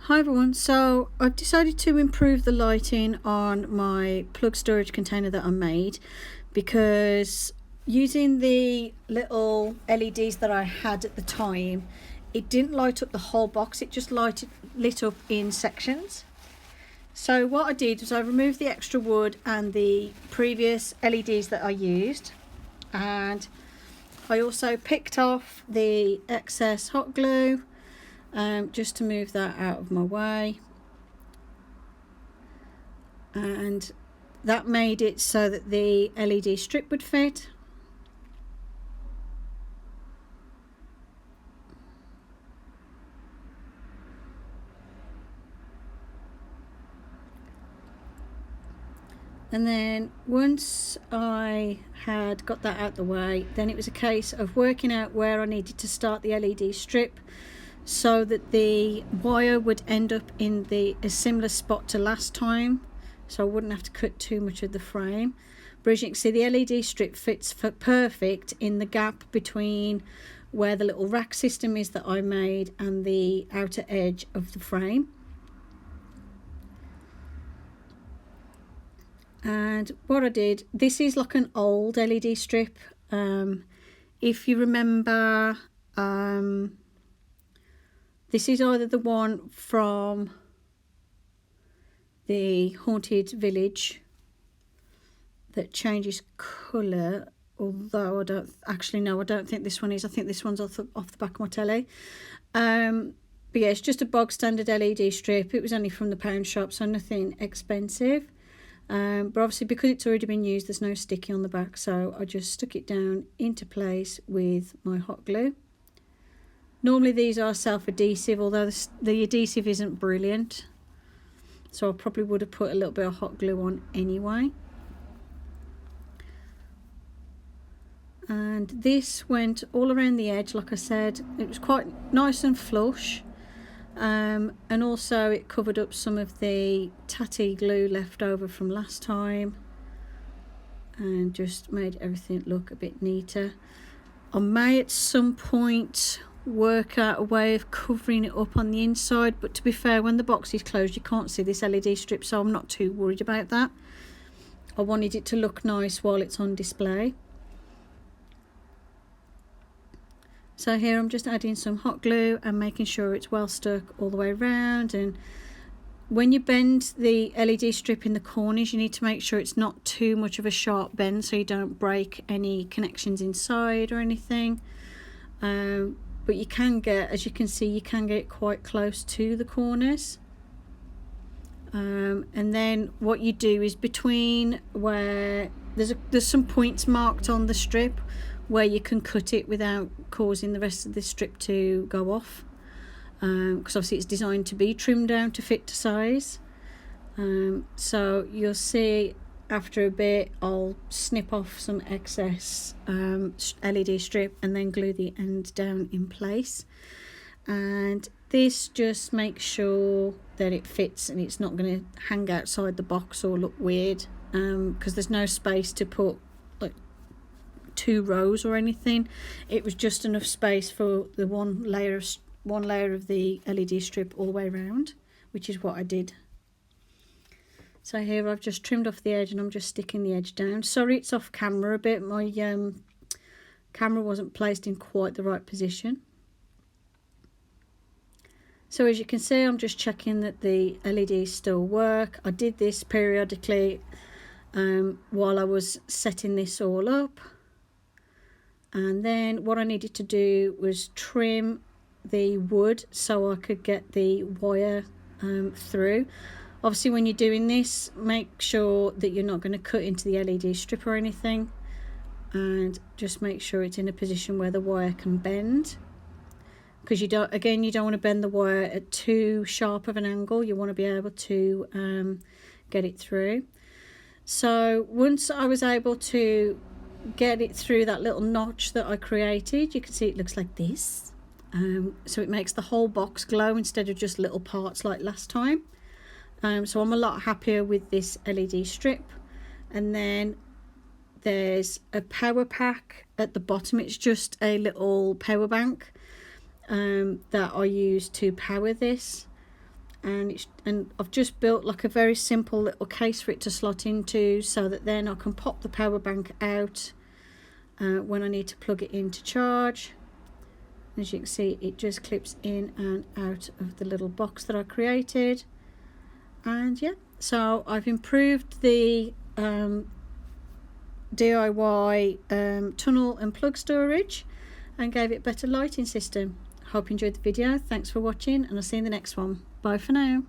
Hi everyone, so I've decided to improve the lighting on my plug storage container that I made, because using the little LEDs that I had at the time, it didn't light up the whole box, it just lit up in sections. So what I did was I removed the extra wood and the previous LEDs that I used, and I also picked off the excess hot glue just to move that out of my way, and that made it so that the LED strip would fit. And then once I had got that out the way, then it was a case of working out where I needed to start the LED strip so that the wire would end up in a similar spot to last time, so I wouldn't have to cut too much of the frame. But as you can see, the LED strip fits perfect in the gap between where the little rack system is that I made and the outer edge of the frame. And what I did, this is like an old LED strip. If you remember, this is either the one from the Haunted Village that changes colour, although I don't actually know, I don't think this one is. I think this one's off the back of my telly. But yeah, it's just a bog standard LED strip. It was only from the pound shop, so nothing expensive. But obviously because it's already been used, there's no sticky on the back, so I just stuck it down into place with my hot glue. Normally these are self-adhesive, although the adhesive isn't brilliant, so I probably would have put a little bit of hot glue on anyway. And this went all around the edge. Like I said, it was quite nice and flush, and also it covered up some of the tatty glue left over from last time and just made everything look a bit neater. I may at some point work out a way of covering it up on the inside, but to be fair, when the box is closed you can't see this LED strip, so I'm not too worried about that. I wanted it to look nice while it's on display. So here I'm just adding some hot glue and making sure it's well stuck all the way around. And when you bend the LED strip in the corners, you need to make sure it's not too much of a sharp bend so you don't break any connections inside or anything. But you can get, as you can see, you can get quite close to the corners. And then what you do is between where there's some points marked on the strip where you can cut it without causing the rest of the strip to go off, because obviously it's designed to be trimmed down to fit to size. So you'll see after a bit I'll snip off some excess LED strip and then glue the end down in place, and this just makes sure that it fits and it's not going to hang outside the box or look weird, because there's no space to put like 2 rows or anything. It was just enough space for the one layer of the LED strip all the way around, which is what I did. So here I've just trimmed off the edge and I'm just sticking the edge down. Sorry it's off camera a bit, my camera wasn't placed in quite the right position. So as you can see, I'm just checking that the LEDs still work. I did this periodically while I was setting this all up. And then what I needed to do was trim the wood so I could get the wire through. Obviously when you're doing this, make sure that you're not going to cut into the LED strip or anything, and just make sure it's in a position where the wire can bend, because you don't want to bend the wire at too sharp of an angle. You want to be able to get it through. So once I was able to get it through that little notch that I created, you can see it looks like this. So it makes the whole box glow instead of just little parts like last time. So I'm a lot happier with this LED strip. And then there's a power pack at the bottom. It's just a little power bank that I use to power this. and I've just built like a very simple little case for it to slot into, so that then I can pop the power bank out when I need to plug it in to charge. As you can see, it just clips in and out of the little box that I created. And yeah, so I've improved the DIY tunnel and plug storage and gave it a better lighting system. Hope you enjoyed the video. Thanks for watching, and I'll see you in the next one. Bye for now.